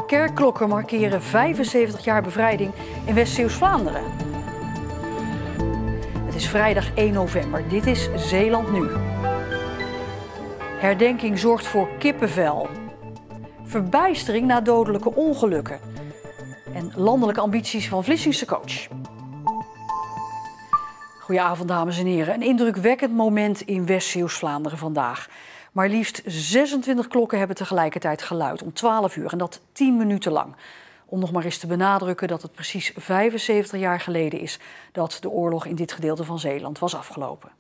Kerkklokken markeren 75 jaar bevrijding in West-Zeeuws-Vlaanderen. Het is vrijdag 1 november. Dit is Zeeland Nu. Herdenking zorgt voor kippenvel. Verbijstering na dodelijke ongelukken. En landelijke ambities van Vlissingse coach. Goedenavond, dames en heren. Een indrukwekkend moment in West-Zeeuws-Vlaanderen vandaag. Maar liefst 26 klokken hebben tegelijkertijd geluid om 12 uur en dat 10 minuten lang. Om nog maar eens te benadrukken dat het precies 75 jaar geleden is dat de oorlog in dit gedeelte van Zeeland was afgelopen.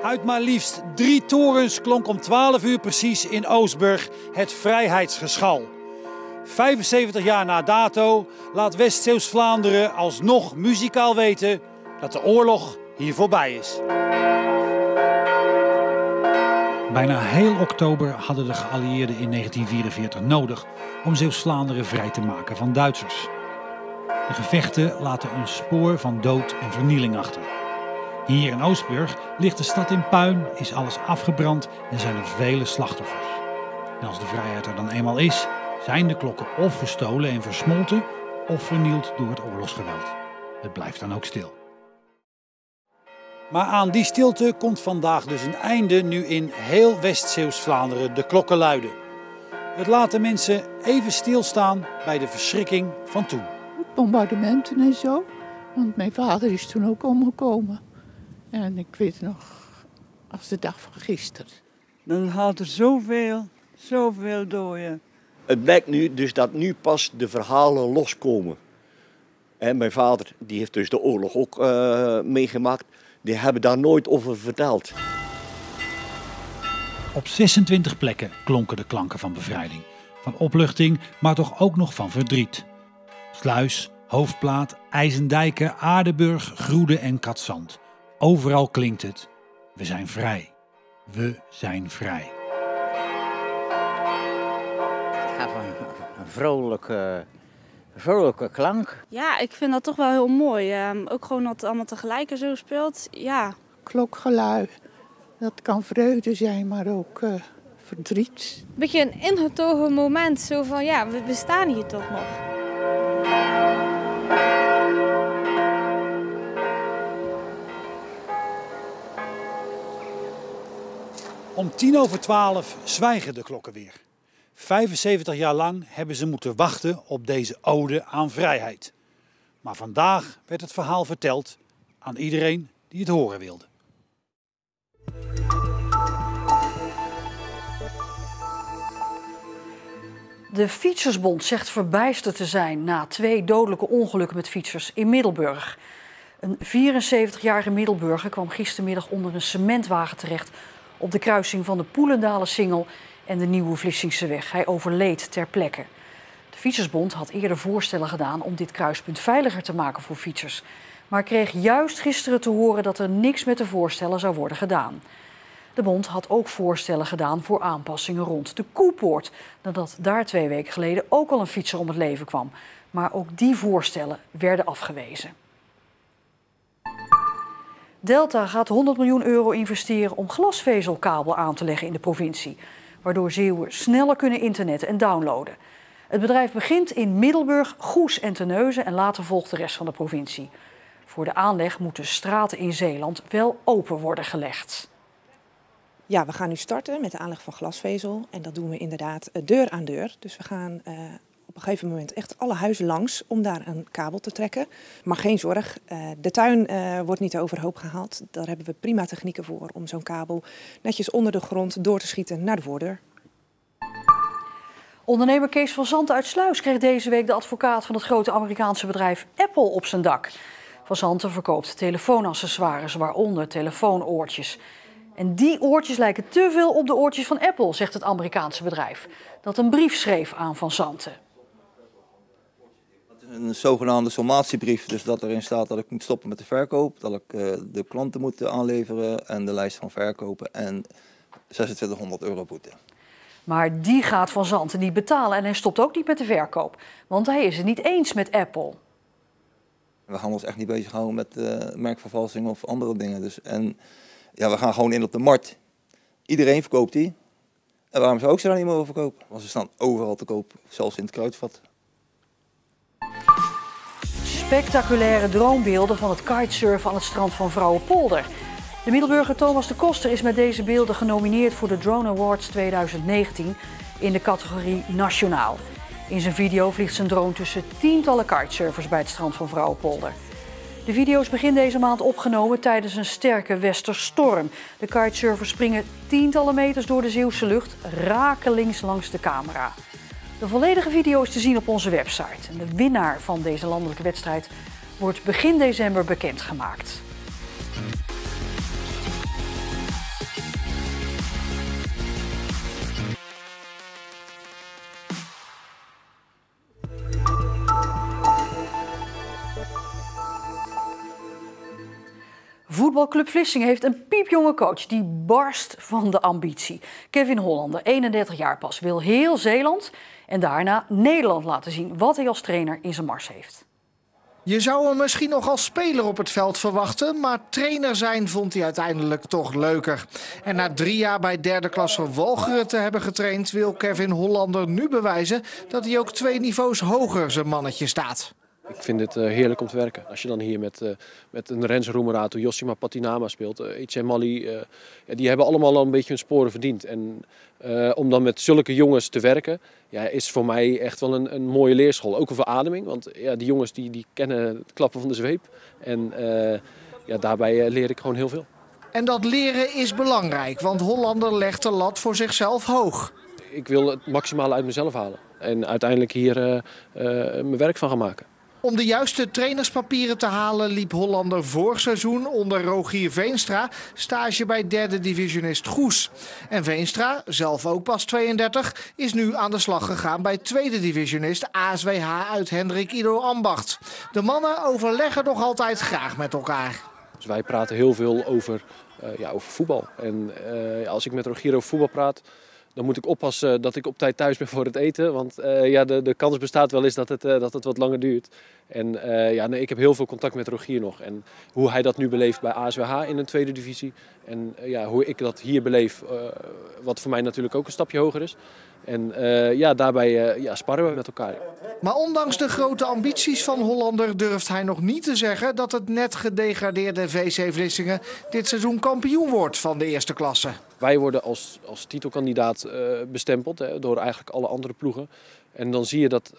Uit maar liefst 3 torens klonk om 12 uur precies in Oostburg het vrijheidsgeschal. 75 jaar na dato laat West-Zeeuws-Vlaanderen alsnog muzikaal weten dat de oorlog hier voorbij is. Bijna heel oktober hadden de geallieerden in 1944 nodig om Zeeuws-Vlaanderen vrij te maken van Duitsers. De gevechten laten een spoor van dood en vernieling achter. Hier in Oostburg ligt de stad in puin, is alles afgebrand en zijn er vele slachtoffers. En als de vrijheid er dan eenmaal is, zijn de klokken of gestolen en versmolten of vernield door het oorlogsgeweld. Het blijft dan ook stil. Maar aan die stilte komt vandaag dus een einde nu in heel West-Zeeuws-Vlaanderen de klokken luiden. Het laat de mensen even stilstaan bij de verschrikking van toen. Bombardementen en zo, want mijn vader is toen ook omgekomen. En ik weet nog als de dag van gisteren. Dan haalt er zoveel doden. Het blijkt nu dus dat nu pas de verhalen loskomen. En mijn vader die heeft dus de oorlog ook meegemaakt. Die hebben daar nooit over verteld. Op 26 plekken klonken de klanken van bevrijding. Van opluchting, maar toch ook nog van verdriet. Sluis, Hoofdplaat, IJsendijken, Aardenburg, Groede en Katzand. Overal klinkt het: we zijn vrij. We zijn vrij. Een vrolijke klank. Ja, ik vind dat toch wel heel mooi. Ook gewoon dat het allemaal tegelijk zo speelt. Ja. Klokgelui, dat kan vreugde zijn, maar ook verdriet. Een beetje een ingetogen moment, zo van ja, we bestaan hier toch nog. Om 11:10 zwijgen de klokken weer. 75 jaar lang hebben ze moeten wachten op deze ode aan vrijheid. Maar vandaag werd het verhaal verteld aan iedereen die het horen wilde. De Fietsersbond zegt verbijsterd te zijn na 2 dodelijke ongelukken met fietsers in Middelburg. Een 74-jarige Middelburger kwam gistermiddag onder een cementwagen terecht op de kruising van de Poelendalensingel en de Nieuwe Vlissingseweg. Hij overleed ter plekke. De Fietsersbond had eerder voorstellen gedaan om dit kruispunt veiliger te maken voor fietsers. Maar kreeg juist gisteren te horen dat er niks met de voorstellen zou worden gedaan. De bond had ook voorstellen gedaan voor aanpassingen rond de Koepoort, nadat daar 2 weken geleden ook al een fietser om het leven kwam. Maar ook die voorstellen werden afgewezen. Delta gaat 100 miljoen euro investeren om glasvezelkabel aan te leggen in de provincie, waardoor Zeeuwen sneller kunnen internetten en downloaden. Het bedrijf begint in Middelburg, Goes en Terneuzen en later volgt de rest van de provincie. Voor de aanleg moeten straten in Zeeland wel open worden gelegd. Ja, we gaan nu starten met de aanleg van glasvezel en dat doen we inderdaad deur aan deur. Dus we gaan op een gegeven moment echt alle huizen langs om daar een kabel te trekken. Maar geen zorg, de tuin wordt niet overhoop gehaald. Daar hebben we prima technieken voor om zo'n kabel netjes onder de grond door te schieten naar de voordeur. Ondernemer Kees van Zanten uit Sluis kreeg deze week de advocaat van het grote Amerikaanse bedrijf Apple op zijn dak. Van Zanten verkoopt telefoonaccessoires, waaronder telefoonoortjes. En die oortjes lijken te veel op de oortjes van Apple, zegt het Amerikaanse bedrijf, dat een brief schreef aan Van Zanten. Een zogenaamde sommatiebrief, dus dat erin staat dat ik moet stoppen met de verkoop, dat ik de klanten moet aanleveren en de lijst van verkopen en 2600 euro boete. Maar die gaat Van Zanten niet betalen en hij stopt ook niet met de verkoop, want hij is het niet eens met Apple. We gaan ons echt niet bezighouden met merkvervalsing of andere dingen. Dus, en Ja, we gaan gewoon in op de markt. Iedereen verkoopt die. En waarom zou ik ze dan niet mogen verkopen? Want ze staan overal te koop, zelfs in het kruidvat. Spectaculaire droombeelden van het kitesurfen aan het strand van Vrouwenpolder. De Middelburger Thomas de Koster is met deze beelden genomineerd voor de Drone Awards 2019 in de categorie Nationaal. In zijn video vliegt zijn drone tussen tientallen kitesurfers bij het strand van Vrouwenpolder. De video is begin deze maand opgenomen tijdens een sterke westerstorm. De kitesurfers springen tientallen meters door de Zeeuwse lucht, rakelings langs de camera. De volledige video is te zien op onze website. De winnaar van deze landelijke wedstrijd wordt begin december bekendgemaakt. Voetbalclub Vlissingen heeft een piepjonge coach die barst van de ambitie. Kevin Hollander, 31 jaar pas, wil heel Zeeland en daarna Nederland laten zien wat hij als trainer in zijn mars heeft. Je zou hem misschien nog als speler op het veld verwachten, maar trainer zijn vond hij uiteindelijk toch leuker. En na 3 jaar bij derde klasse Walcheren te hebben getraind, wil Kevin Hollander nu bewijzen dat hij ook 2 niveaus hoger zijn mannetje staat. Ik vind het heerlijk om te werken. Als je dan hier met een Rens Roemerato, Jossima Patinama speelt, Etienne Mali, die hebben allemaal al een beetje hun sporen verdiend. En om dan met zulke jongens te werken, is voor mij echt wel een mooie leerschool. Ook een verademing, want die jongens die kennen het klappen van de zweep. En daarbij leer ik gewoon heel veel. En dat leren is belangrijk, want Hollander legt de lat voor zichzelf hoog. Ik wil het maximale uit mezelf halen en uiteindelijk hier mijn werk van gaan maken. Om de juiste trainerspapieren te halen liep Hollander vorig seizoen onder Rogier Veenstra stage bij derde divisionist Goes. En Veenstra, zelf ook pas 32, is nu aan de slag gegaan bij tweede divisionist ASWH uit Hendrik Ido Ambacht. De mannen overleggen nog altijd graag met elkaar. Dus wij praten heel veel over voetbal. En als ik met Rogier over voetbal praat, dan moet ik oppassen dat ik op tijd thuis ben voor het eten. Want de kans bestaat wel eens dat het wat langer duurt. En ik heb heel veel contact met Rogier nog. En hoe hij dat nu beleeft bij ASWH in een tweede divisie. En hoe ik dat hier beleef, wat voor mij natuurlijk ook een stapje hoger is. En daarbij sparren we met elkaar. Maar ondanks de grote ambities van Hollander durft hij nog niet te zeggen dat het net gedegradeerde VC Vlissingen dit seizoen kampioen wordt van de eerste klasse. Wij worden als titelkandidaat bestempeld door eigenlijk alle andere ploegen. En dan zie je dat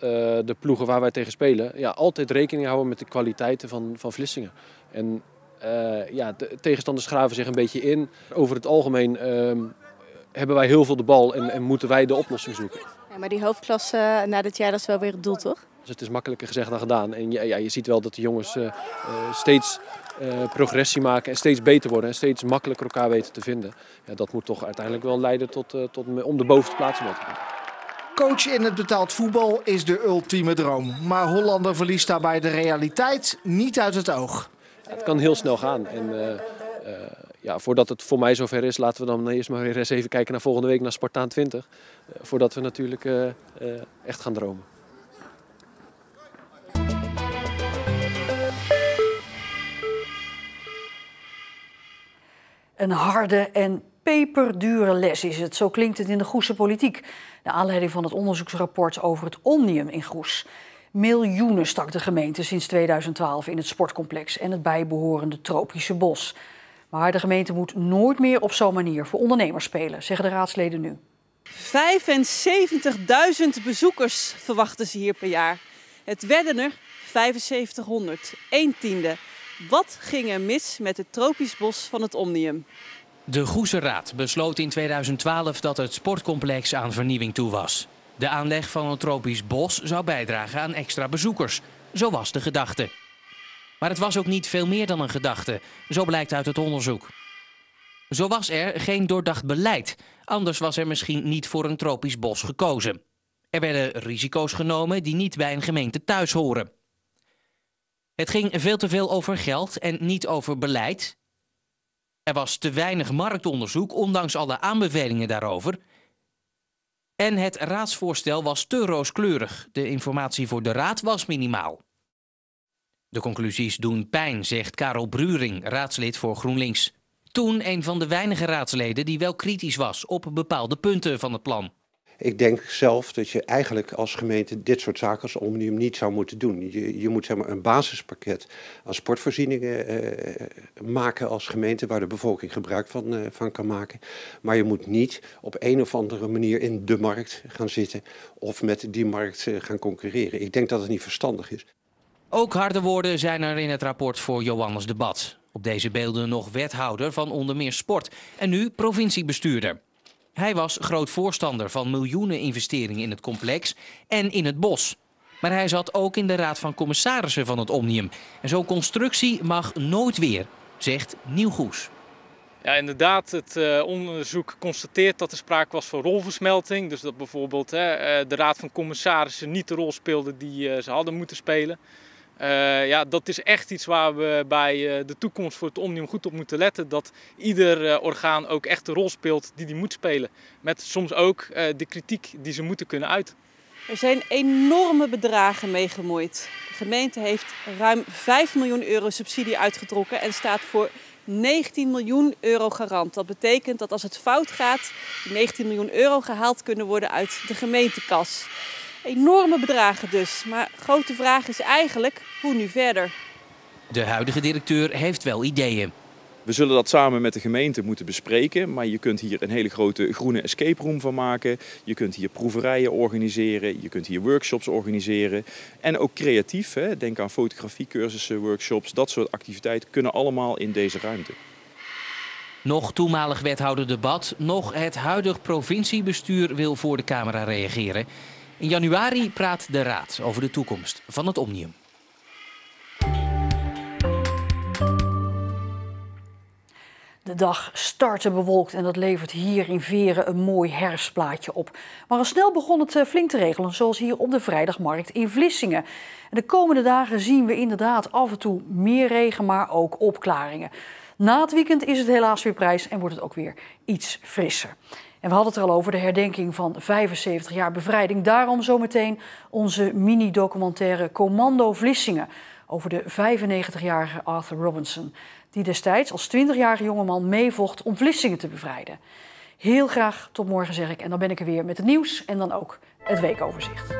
de ploegen waar wij tegen spelen altijd rekening houden met de kwaliteiten van Vlissingen. En de tegenstanders graven zich een beetje in. Over het algemeen hebben wij heel veel de bal en moeten wij de oplossing zoeken. Ja, maar die hoofdklasse na dit jaar, dat is wel weer het doel, toch? Dus het is makkelijker gezegd dan gedaan. En je ziet wel dat de jongens steeds progressie maken en steeds beter worden en steeds makkelijker elkaar weten te vinden. Ja, dat moet toch uiteindelijk wel leiden om de bovenste plaatsen te gaan. Coach in het betaald voetbal is de ultieme droom. Maar Hollander verliest daarbij de realiteit niet uit het oog. Het kan heel snel gaan. En voordat het voor mij zover is, laten we dan eerst maar weer eens even kijken naar volgende week naar Spartaan 20. Voordat we natuurlijk echt gaan dromen. Een harde en peperdure les is het, zo klinkt het in de Goese politiek. Naar aanleiding van het onderzoeksrapport over het Omnium in Goes. Miljoenen stak de gemeente sinds 2012 in het sportcomplex en het bijbehorende tropische bos. Maar de gemeente moet nooit meer op zo'n manier voor ondernemers spelen, zeggen de raadsleden nu. 75.000 bezoekers verwachten ze hier per jaar. Het werden er 7500, 1/10. Wat ging er mis met het tropisch bos van het Omnium? De Goese Raad besloot in 2012 dat het sportcomplex aan vernieuwing toe was. De aanleg van een tropisch bos zou bijdragen aan extra bezoekers. Zo was de gedachte. Maar het was ook niet veel meer dan een gedachte, zo blijkt uit het onderzoek. Zo was er geen doordacht beleid, anders was er misschien niet voor een tropisch bos gekozen. Er werden risico's genomen die niet bij een gemeente thuis horen. Het ging veel te veel over geld en niet over beleid. Er was te weinig marktonderzoek, ondanks alle aanbevelingen daarover. En het raadsvoorstel was te rooskleurig. De informatie voor de raad was minimaal. De conclusies doen pijn, zegt Karel Bruring, raadslid voor GroenLinks. Toen een van de weinige raadsleden die wel kritisch was op bepaalde punten van het plan. Ik denk zelf dat je eigenlijk als gemeente dit soort zaken als Omnium niet zou moeten doen. Je moet zeg maar een basispakket aan sportvoorzieningen maken als gemeente waar de bevolking gebruik van kan maken. Maar je moet niet op een of andere manier in de markt gaan zitten of met die markt gaan concurreren. Ik denk dat het niet verstandig is. Ook harde woorden zijn er in het rapport voor Johannes de Bat. Op deze beelden nog wethouder van onder meer sport en nu provinciebestuurder. Hij was groot voorstander van miljoenen investeringen in het complex en in het bos. Maar hij zat ook in de raad van commissarissen van het Omnium. En zo'n constructie mag nooit weer, zegt Nieuw Goes. Ja, inderdaad, het onderzoek constateert dat er sprake was van rolversmelting. Dus dat bijvoorbeeld de raad van commissarissen niet de rol speelde die ze hadden moeten spelen. Ja, dat is echt iets waar we bij de toekomst voor het Omnium goed op moeten letten. Dat ieder orgaan ook echt de rol speelt die moet spelen. Met soms ook de kritiek die ze moeten kunnen uiten. Er zijn enorme bedragen mee gemoeid. De gemeente heeft ruim 5 miljoen euro subsidie uitgetrokken en staat voor 19 miljoen euro garant. Dat betekent dat als het fout gaat, 19 miljoen euro gehaald kunnen worden uit de gemeentekas. Enorme bedragen dus, maar grote vraag is eigenlijk, hoe nu verder? De huidige directeur heeft wel ideeën. We zullen dat samen met de gemeente moeten bespreken, maar je kunt hier een hele grote groene escape room van maken. Je kunt hier proeverijen organiseren, je kunt hier workshops organiseren. En ook creatief, denk aan fotografiecursussen, workshops, dat soort activiteiten kunnen allemaal in deze ruimte. Nog toenmalig wethouder de Bat, nog het huidig provinciebestuur wil voor de camera reageren. In januari praat de raad over de toekomst van het Omnium. De dag startte bewolkt en dat levert hier in Veeren een mooi herfstplaatje op. Maar al snel begon het flink te regelen, zoals hier op de vrijdagmarkt in Vlissingen. En de komende dagen zien we inderdaad af en toe meer regen, maar ook opklaringen. Na het weekend is het helaas weer prijs en wordt het ook weer iets frisser. En we hadden het er al over, de herdenking van 75 jaar bevrijding. Daarom zometeen onze mini-documentaire Commando Vlissingen over de 95-jarige Arthur Robinson, die destijds als 20-jarige jongeman meevocht om Vlissingen te bevrijden. Heel graag tot morgen zeg ik en dan ben ik er weer met het nieuws en dan ook het weekoverzicht.